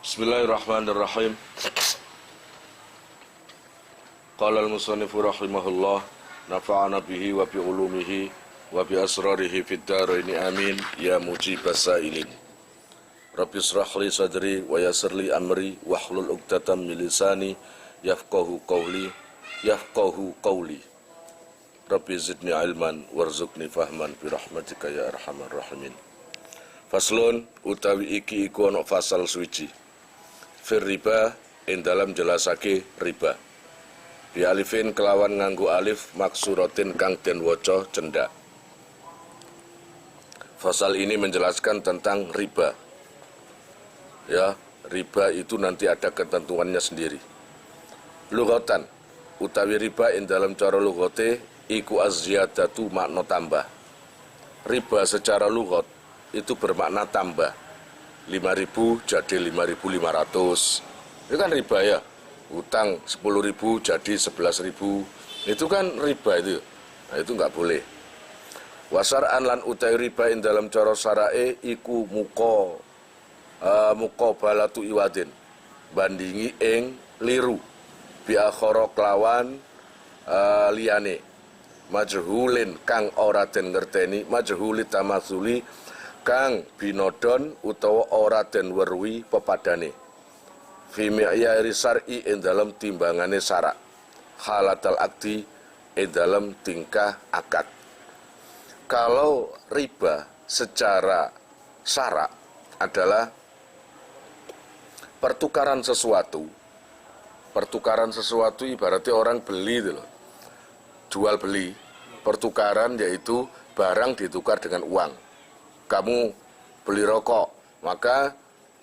Bismillahirrahmanirrahim. Qala al-musannifu rahimahullah, nafa'ana bihi wa bi ulumihi wa bi asrarihi fid dharaini amin ya mujibas sa'ilin. Rabbi israh li sadri wa yassir li amri wahlul 'uqdatam min lisani yafqahu qawli. Rabbi zidni ilman warzuqni fahman bi rahmatika ya arhamar rahimin. Faslun utawi iki iku ana fasal suci. Fir riba ing dalam jelasake riba. Bi alifin kelawan nganggo alif maksuratin kang den waca cendak. Fasal ini menjelaskan tentang riba. Ya, riba itu nanti ada ketentuannya sendiri. Lughatan utawi riba ing dalam cara lughate iku az-ziyadatu makna tambah. Riba secara lughat itu bermakna tambah. 5.000 jadi 5.500. Itu kan riba ya. Utang 10.000 jadi 11.000. Itu kan riba itu. Nah, itu enggak boleh. Wasar'an lan utai riba ing dalam cara syarae iku muqabalatu iwadin. Bandingi ing liru bi akhara kelawan liyane. Majhulin kang ora den ngerteni, majhuli tamatsuli kang binodon utawa ora den weruhi pepadane. Fi mi'yari syar'i ing dalam timbangane syarak. Halatal akdi ing dalam tingkah akad. Kalau riba secara syarak adalah pertukaran sesuatu. Pertukaran sesuatu ibaratnya orang beli itu loh. Jual beli, pertukaran yaitu barang ditukar dengan uang. Kamu beli rokok, maka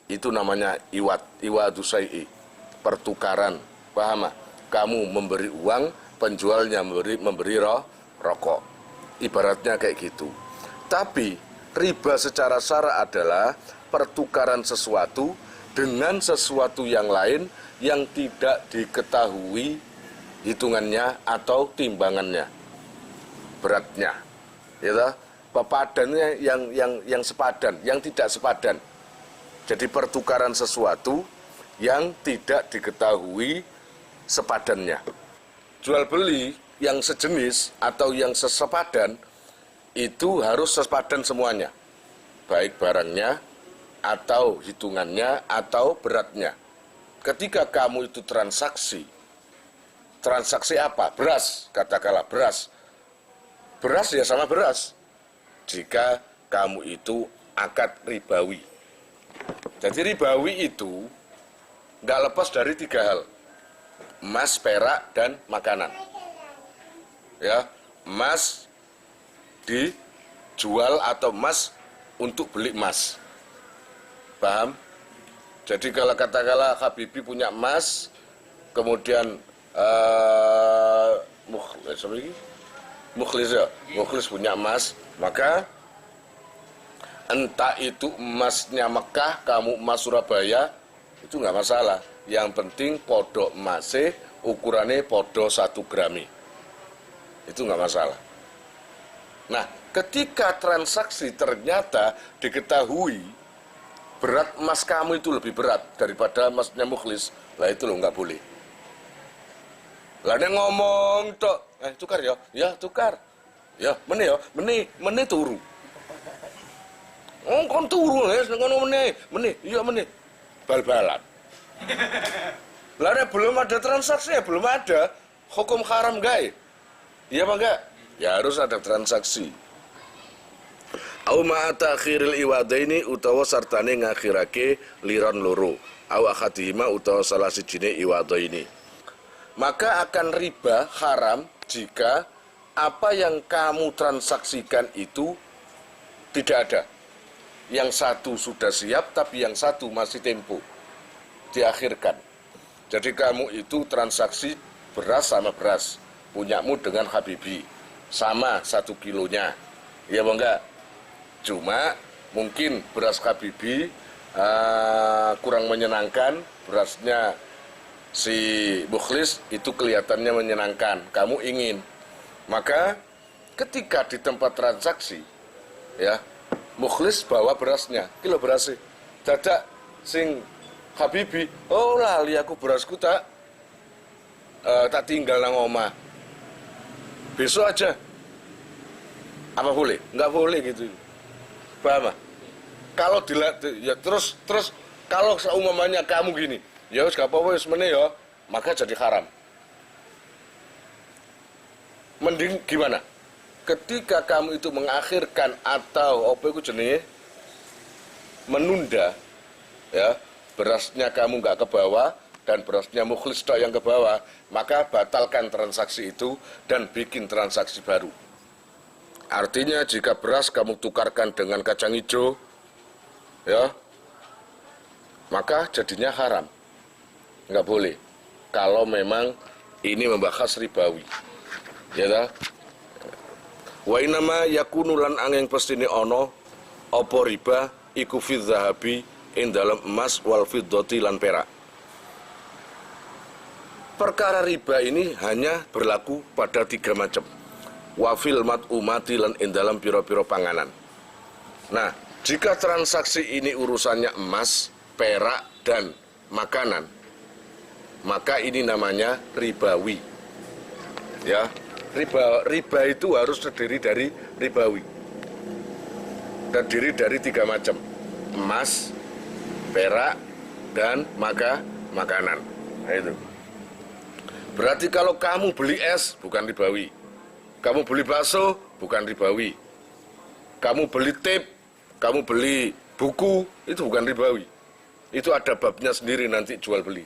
itu namanya iwadu syai'i, pertukaran. Paham? Kamu memberi uang, penjualnya memberi rokok. Ibaratnya kayak gitu. Tapi riba secara syara adalah pertukaran sesuatu dengan sesuatu yang lain yang tidak diketahui hitungannya atau timbangannya, beratnya, ya, pepadannya yang sepadan, yang tidak sepadan. Jadi pertukaran sesuatu yang tidak diketahui sepadannya. Jual beli yang sejenis atau yang sesepadan itu harus sepadan semuanya, baik barangnya atau hitungannya atau beratnya. Ketika kamu itu transaksi apa? Beras, katakanlah beras. Beras ya sama beras. Jika kamu itu akad ribawi. Jadi ribawi itu nggak lepas dari 3 hal. Emas, perak, dan makanan. Ya, emas dijual atau emas untuk beli emas. Paham? Jadi kalau katakanlah Habibie punya emas, kemudian Mukhlis punya emas, maka entah itu emasnya Mekah, kamu emas Surabaya, itu nggak masalah. Yang penting podo emasnya ukurannya podo 1 grami, itu nggak masalah. Nah, ketika transaksi ternyata diketahui berat emas kamu itu lebih berat daripada emasnya Mukhlis, lah itu loh nggak boleh. Lah nek ngomong tok, tukar ya tukar. Ya, meni turu. Oh, kon turu wis ngono meni, iya meni. Bal-balan. Lah nek belum ada transaksi ya belum ada hukum haram gae. Iya apa enggak? Ya harus ada transaksi. Au ma ta'khiril iwadaini utawa sartane ngakhirake liron loro. Au akhadihima utawa salah sijine iwadaini. Maka akan riba haram jika apa yang kamu transaksikan itu tidak ada. Yang satu sudah siap, tapi yang satu masih tempo. Diakhirkan. Jadi kamu itu transaksi beras sama beras. Punyamu dengan Habibie. Sama 1 kilonya. Ya enggak? Cuma mungkin beras Habibie kurang menyenangkan, berasnya si Mukhlis itu kelihatannya menyenangkan, kamu ingin. Maka ketika di tempat transaksi, ya, Mukhlis bawa berasnya, kilo berasnya, dadak sing Habibi, oh lali aku berasku tak tinggal nang omah. Besok aja. Apa boleh? Nggak boleh gitu. Paham? Kalau ya terus kalau seumpamanya kamu gini, ya wis gak apa-apa wis meneh ya, maka jadi haram. Mending gimana? Ketika kamu itu mengakhirkan atau apa itu jenenge menunda, ya berasnya kamu nggak ke bawah dan berasnya mukhlis tok yang ke bawah, maka batalkan transaksi itu dan bikin transaksi baru. Artinya jika beras kamu tukarkan dengan kacang hijau, ya maka jadinya haram, nggak boleh. Kalau memang ini membahas ribawi, ya dah. Wa inama yakunu lan angin pestine ono opo riba iku fi zahabi ing dalam emas wal fiddati lan perak. Perkara riba ini hanya berlaku pada 3 macam. Wa fil mat'umati lan ing dalam pira-pira panganan. Nah, jika transaksi ini urusannya emas, perak dan makanan, maka ini namanya ribawi. Ya. Riba itu harus terdiri dari ribawi. Terdiri dari 3 macam. Emas, perak, dan makanan. Nah, itu. Berarti kalau kamu beli es, bukan ribawi. Kamu beli bakso, bukan ribawi. Kamu beli tape, kamu beli buku, itu bukan ribawi. Itu ada babnya sendiri nanti jual beli.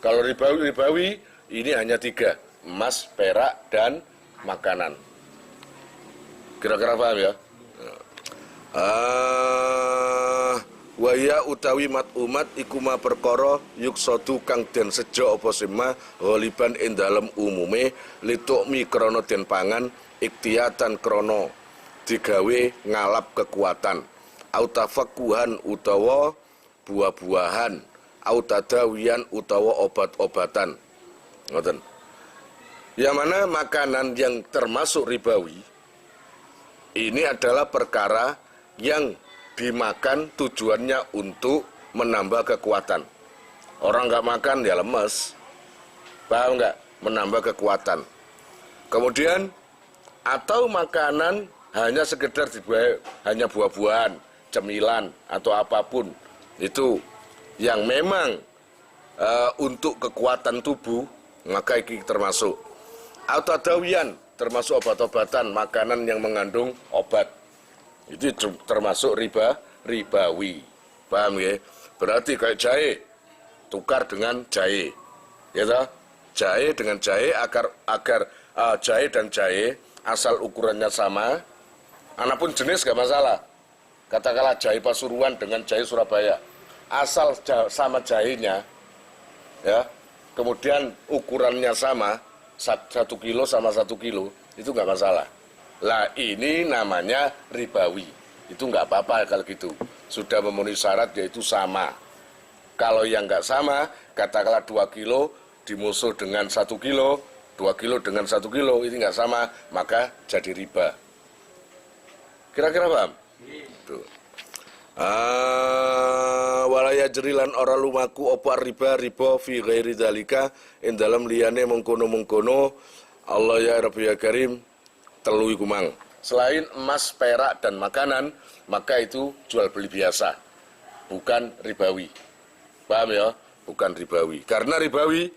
Kalau ribawi ini hanya 3. Emas, perak, dan makanan. Kira-kira paham ya? Waya utawi umat ikuma perkara yuksodu kang den sejo apa sema ghaliban ing dalem umume litukmi krana den pangan iktiyatan krana digawe ngalap kekuatan autafakuhan utawa buah-buahan autadawian utawa obat-obatan. Ngoten. Yang mana makanan yang termasuk ribawi ini adalah perkara yang dimakan tujuannya untuk menambah kekuatan. Orang nggak makan ya lemes, paham nggak? Menambah kekuatan. Kemudian atau makanan hanya sekedar hanya buah-buahan, cemilan atau apapun itu yang memang untuk kekuatan tubuh, maka ini termasuk. Autadawian termasuk obat-obatan, makanan yang mengandung obat. Itu termasuk ribawi. Paham ya? Berarti kayak jahe, tukar dengan jahe. Ya toh? Jahe dengan jahe agar jahe dan jahe asal ukurannya sama, anapun jenis gak masalah. Katakanlah jahe Pasuruan dengan jahe Surabaya. Asal sama jahenya, ya, kemudian ukurannya sama, 1 kilo sama 1 kilo, itu nggak masalah. Lah ini namanya ribawi. Itu nggak apa-apa kalau gitu. Sudah memenuhi syarat yaitu sama. Kalau yang nggak sama, katakanlah 2 kilo dimusuh dengan 1 kilo, 2 kilo dengan 1 kilo, ini nggak sama, maka jadi riba. Kira-kira paham? Tuh. Walaya jerilan ora lumaku opa riba fi ghairi dalika in dalam liyane mengkono Allah ya Rabbi ya Karim telu iku mang. Selain emas, perak dan makanan, maka itu jual beli biasa, bukan ribawi. Paham ya? Bukan ribawi. Karena ribawi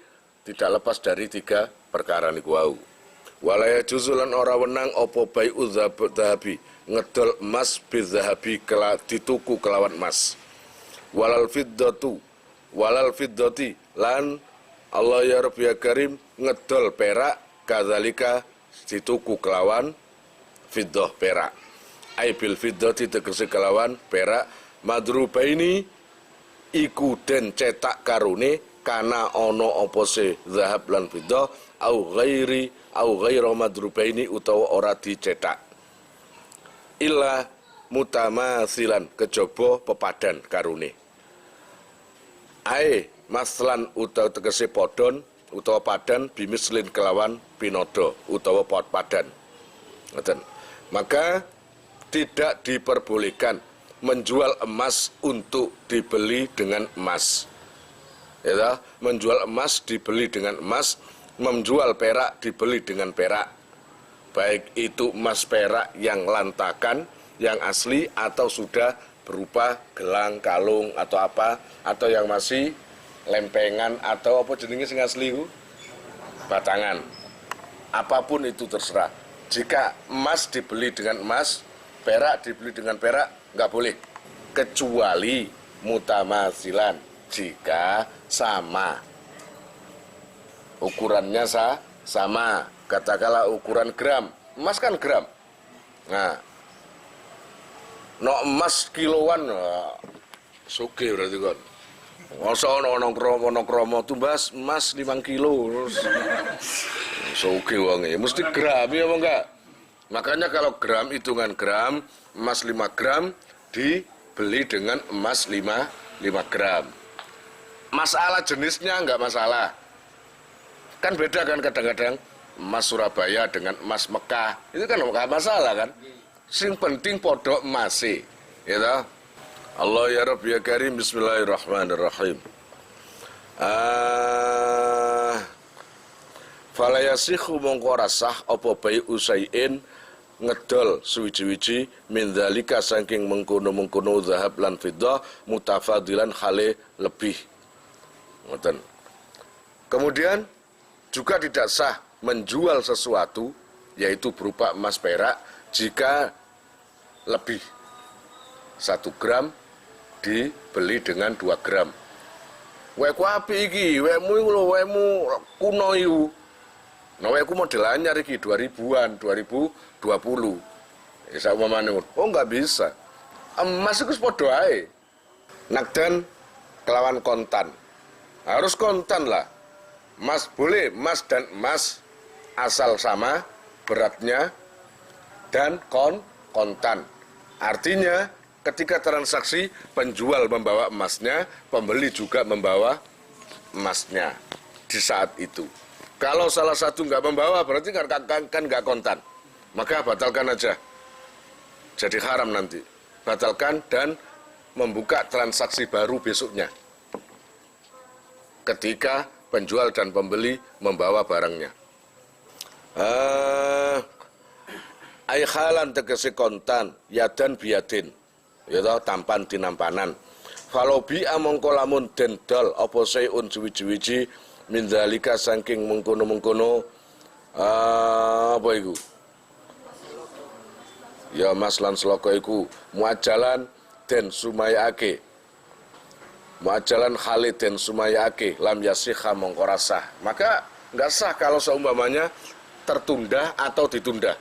tidak lepas dari 3 perkara niku wau. Walaya juzulan ora wenang opo bai'u dhahabi ngedol emas bizahabi dituku kelawan emas. Walal fiddati lan Allah ya Rabbi ya Karim ngedol perak kadzalika dituku kelawan fiddah perak. Ai bil fiddati tegese kelawan perak madrubaini iku den cetak karune kana ana apa se zahab lan fiddah au ghaira madrubaini utawa ora dicetak. Illa mutamasilan kejaba pepadan karune. Ae maslan utawa tegese podon utawa padan bimislin kelawan pinodo utawa padan. Ngoten. Maka tidak diperbolehkan menjual emas untuk dibeli dengan emas. Ya, menjual emas dibeli dengan emas, menjual perak dibeli dengan perak. Baik itu emas perak yang lantakan, yang asli, atau sudah berupa gelang, kalung, atau apa, atau yang masih lempengan, atau apa jenisnya sing asli itu, batangan. Apapun itu terserah. Jika emas dibeli dengan emas, perak dibeli dengan perak, nggak boleh. Kecuali mutamasilan, jika sama. Ukurannya sama. Katakanlah ukuran gram. Emas kan gram. Nah, no emas kiloan, suge berarti kan. Masa ono kromo tumbas emas 5 kilo terus soge wonge mesti gram ya apa enggak? Makanya kalau gram, hitungan gram, emas 5 gram dibeli dengan emas 5 gram. Masalah jenisnya enggak masalah. Kan beda kan kadang-kadang emas Surabaya dengan emas Mekah. Itu kan enggak masalah kan? Sing penting podok emase, ya toh? Allah ya Rabbi ya Karim, bismillahirrahmanirrahim. Fala yasikhu mongko rasah apa bayi usaiin ngedol suwiji-wiji min dzalika saking mengkono-mengkono zahab lan fiddah mutafadilan khale lebih. Ngoten. Kemudian juga tidak sah menjual sesuatu yaitu berupa emas perak jika lebih 1 gram dibeli dengan 2 gram. Weku api iki, wekmu iku lho, wekmu kuno iku. Nah, weku model anyar iki 2000-an, 2020. Ya saupamane oh enggak bisa. Emas iku padha ae. Nakdan kelawan kontan. Harus kontan lah. Emas boleh, emas dan emas asal sama beratnya dan kontan. Artinya ketika transaksi penjual membawa emasnya, pembeli juga membawa emasnya di saat itu. Kalau salah satu nggak membawa berarti kan nggak kontan, maka batalkan aja. Jadi haram nanti. Batalkan dan membuka transaksi baru besoknya. Ketika penjual dan pembeli membawa barangnya. Aikhalan tegesi kontan, yadan biadin. Ya tampan tinampanan. Falobi amongko lamun dendol apa sayun suwi-wiji min dzalika saking mengkono-mengkono apa iku? Ya mas lan seloko iku muajalan den sumayake. Muajalan Khalid den sumayake lam yasikha mongko rasah. Maka enggak sah kalau seumpamanya tertunda atau ditunda.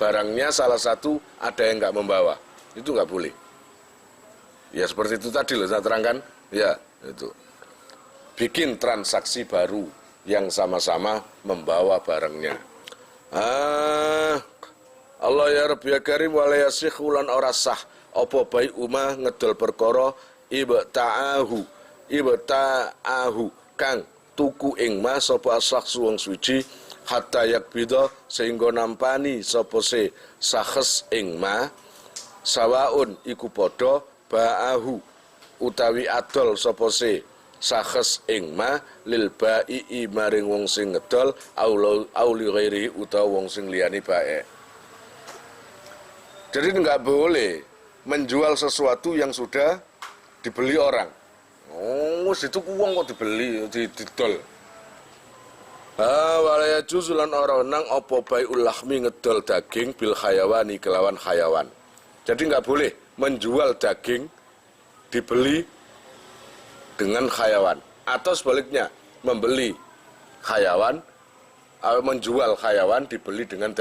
Barangnya salah satu ada yang enggak membawa. Itu enggak boleh. Ya seperti itu tadi loh saya terangkan. Ya, itu. Bikin transaksi baru yang sama-sama membawa barangnya. Allah ya Rabbi ya Karim wala yasikh ulan ora sah apa bai umah ngedol perkara ibta'ahu kang tuku ing mas sapa asak wong suci hatta yakbida sehingga nampani sapa se sakhes ing ma sawaun iku padha ba'ahu utawi adol sapa se sakhes ing ma lil ba'i maring wong sing ngedol auli ghairi utawa wong sing liyane bae. Jadi enggak boleh menjual sesuatu yang sudah dibeli orang. Oh, wis itu uang kok dibeli didol. Wala yajuzulan ora nang apa baiul lahmi ngedol daging bil khayawani kelawan hayawan. Jadi enggak boleh menjual daging dibeli dengan hayawan atau sebaliknya membeli hayawan menjual hayawan dibeli dengan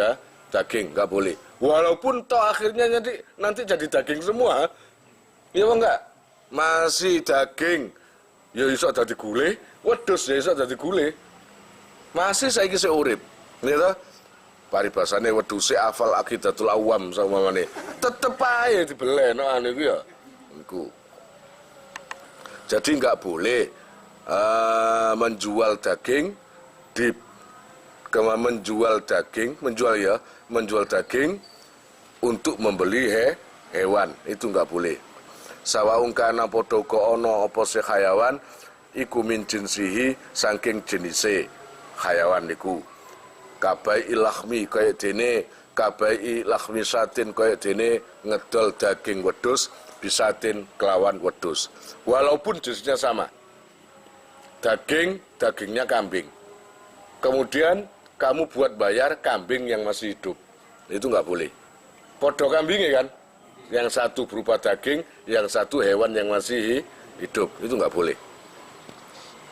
daging, enggak boleh. Walaupun toh akhirnya nanti jadi daging semua. Iya apa enggak? Masih daging. Ya iso dadi gulai, wedhus ya iso dadi gulai. Masih saiki sik urip. Nggih paribasane wedhuse afal aqidatul awam samane. Tetep ae dibeleno anu iku ya. Iku. Jadi enggak boleh menjual daging menjual daging untuk membeli hewan, itu nggak boleh. Sawaung kana podo ko ono opo se hayawan iku min jinsihi saking jenise hayawan niku. Kabai ilahmi kaya dene kabai ilahmi satin kaya dene ngedol daging wedhus bisatin kelawan wedhus. Walaupun jenisnya sama. Dagingnya kambing. Kemudian kamu buat bayar kambing yang masih hidup. Itu nggak boleh. Podo kambingnya kan? Yang satu berupa daging, yang satu hewan yang masih hidup. Itu nggak boleh.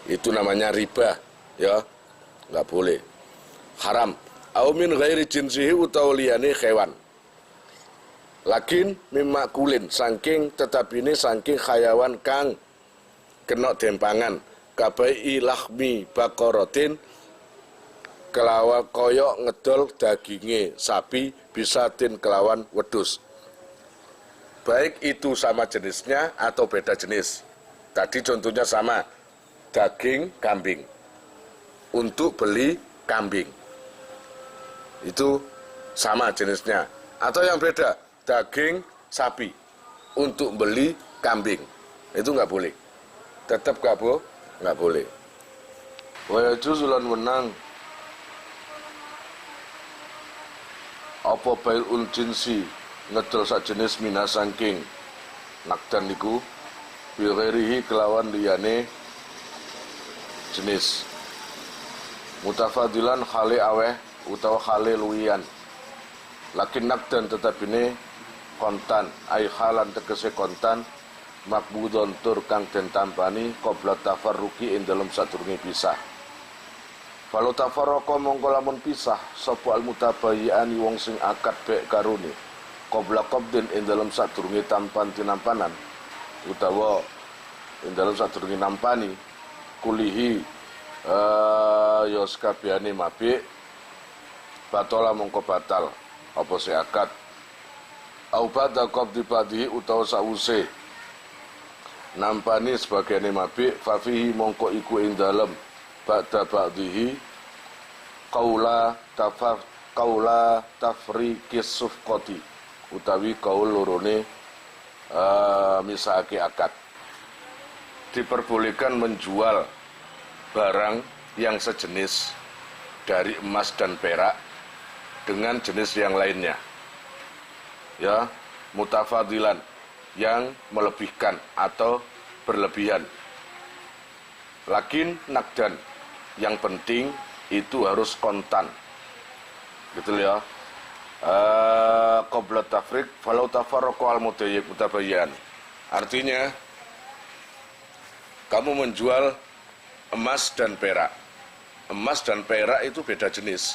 Itu namanya riba, ya. Nggak boleh. Haram. Au min ghairi jinsihi utawa liyane hewan. Lakin mimakulin saking tetap ini saking hayawan kang kena dempangan kabai lahmi bakorotin kelawan koyok ngedol daginge sapi bisatin kelawan wedus. Baik itu sama jenisnya atau beda jenis. Tadi contohnya sama, daging kambing. Untuk beli kambing. Itu sama jenisnya. Atau yang beda, daging sapi. Untuk beli kambing. Itu nggak boleh. Tetap nggak boleh. Wa yajuzulan menang apa bailul jinsi ngedol sajenis mina sangking nakdan niku bi kelawan liyane jenis mutafadilan khali aweh utawa khali luwian lakin nakdan tetap ini kontan ai halan tegese kontan makbudon tur kang den tampani qabla tafarruqi ing dalem sadurunge pisah. Falau tafarraqa mongko lamun pisah sapa al mutabayyi'ani wong sing akad bek karune qabla qabdin ing dalem sadurunge tampan tinampanan utawa ing dalem sadurunge nampani kulihi ya sakabehane mabik batola mongko batal apa se akad au bada qabdi badihi utawa sause nampani sebagaiane mabik fafihi mongko iku ing dalem ba'da ba'dihi qaula tafriqis sufqati utawi kaul lorone misake akad. Diperbolehkan menjual barang yang sejenis dari emas dan perak dengan jenis yang lainnya. Ya, mutafadilan yang melebihkan atau berlebihan. Lakin nakdan yang penting itu harus kontan, gitu ya. Qabla tafriq falau tafarraqa al mutabayyan. Artinya kamu menjual emas dan perak. Emas dan perak itu beda jenis.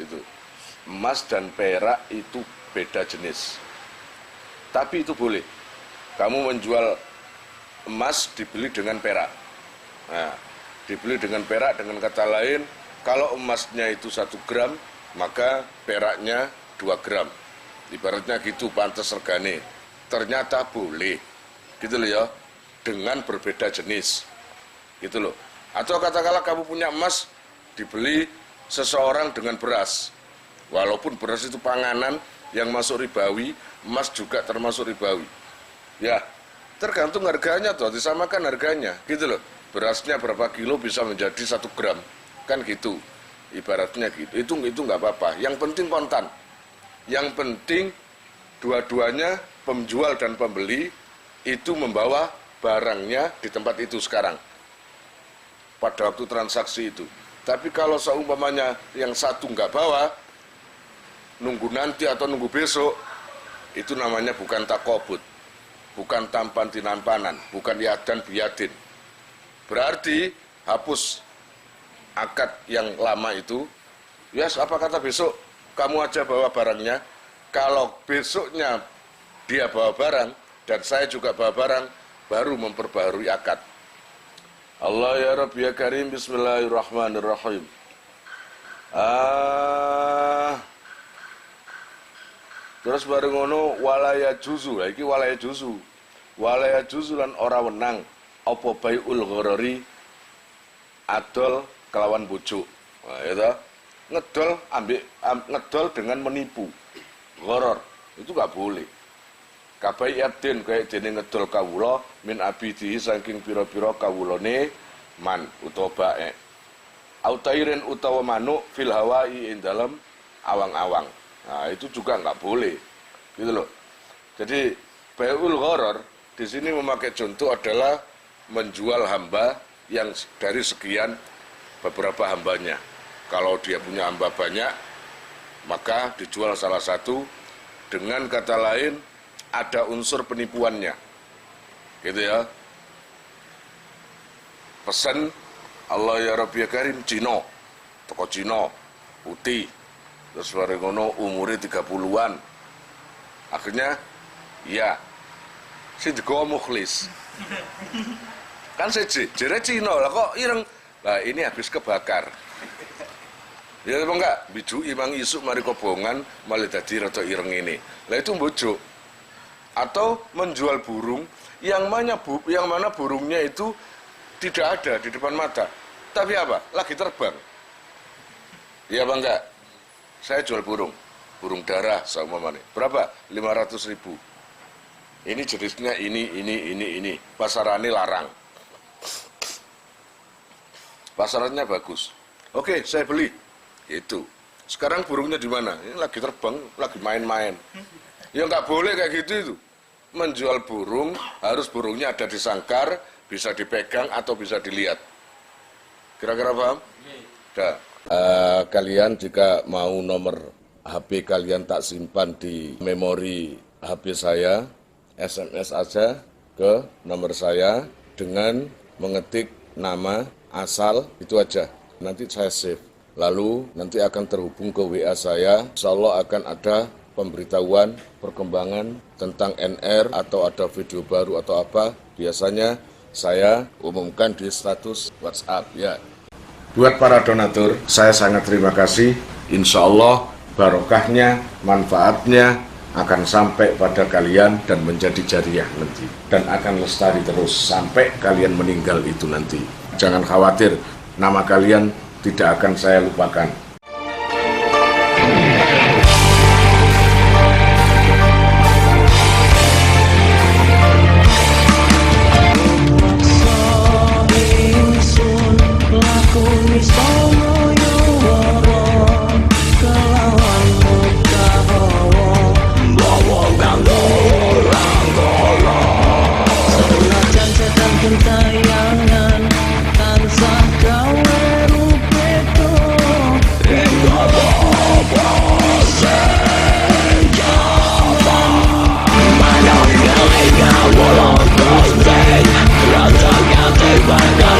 Itu. Emas dan perak itu beda jenis. Tapi itu boleh. Kamu menjual emas dibeli dengan perak. Nah, dibeli dengan perak, dengan kata lain, kalau emasnya itu 1 gram, maka peraknya 2 gram. Ibaratnya gitu, pantas regane. Ternyata boleh, gitu loh ya, dengan berbeda jenis, gitu loh. Atau katakanlah kamu punya emas, dibeli seseorang dengan beras. Walaupun beras itu panganan yang masuk ribawi, emas juga termasuk ribawi. Ya, tergantung harganya tuh, disamakan harganya, gitu loh. Berasnya berapa kilo bisa menjadi 1 gram, kan gitu, ibaratnya gitu. Itu nggak apa-apa. Yang penting kontan. Yang penting dua-duanya penjual dan pembeli itu membawa barangnya di tempat itu sekarang pada waktu transaksi itu. Tapi kalau seumpamanya yang satu nggak bawa, nunggu nanti atau nunggu besok, itu namanya bukan takobut, bukan tampan tinampanan, bukan yadan biyadin. Berarti hapus akad yang lama itu. Ya, apa kata besok kamu aja bawa barangnya. Kalau besoknya dia bawa barang dan saya juga bawa barang, baru memperbarui akad. Allah ya Rabbi ya Karim, bismillahirrahmanirrahim. Terus bareng ngono walaya juzu. Iki walaya juzu. Walaya juzu lan ora wenang apa baiul gharari adol kelawan bujuk. Nah, itu ngedol ngedol dengan menipu. Gharar itu nggak boleh. kabai abdin kaya dene ngedol kawula min abidihi saking pira-pira kawulane man utawa bae autairin utawa manuk fil hawai ing dalam awang-awang. Nah, itu juga nggak boleh. Gitu loh. Jadi bai'ul gharar di sini memakai contoh adalah menjual hamba yang dari sekian beberapa hambanya. Kalau dia punya hamba banyak, maka dijual salah satu, dengan kata lain ada unsur penipuannya. Gitu ya. Pesan Allah ya Rabbi ya Karim Cino, toko Cino, putih, terus bareng ngono umurnya 30-an. Akhirnya ya si digawa mukhlis. Kan seje, jere Cino lah kok ireng. Lah ini habis kebakar. Ya apa enggak? Biju imang isuk mari kobongan malah dadi rada ireng ini. Lah itu mbojo. Atau menjual burung yang mana burungnya itu tidak ada di depan mata. Tapi apa? Lagi terbang. Iya apa enggak? Saya jual burung darah sama mana? Berapa? 500.000. Ini jenisnya ini. Pasarannya larang. Pasarannya bagus. Oke, saya beli. Itu. Sekarang burungnya di mana? Ini lagi terbang, lagi main-main. Ya nggak boleh kayak gitu itu. Menjual burung, harus burungnya ada di sangkar, bisa dipegang atau bisa dilihat. Kira-kira paham? Dah. Kalian jika mau nomor HP kalian tak simpan di memori HP saya, SMS aja ke nomor saya dengan mengetik nama, asal, itu aja. Nanti saya save. Lalu nanti akan terhubung ke WA saya. Insya Allah akan ada pemberitahuan, perkembangan tentang NR atau ada video baru atau apa. Biasanya saya umumkan di status WhatsApp ya. Buat para donatur, saya sangat terima kasih. Insya Allah barokahnya, manfaatnya akan sampai pada kalian dan menjadi jariah nanti. Dan akan lestari terus sampai kalian meninggal itu nanti. Jangan khawatir, nama kalian tidak akan saya lupakan. Rasa ganti bagai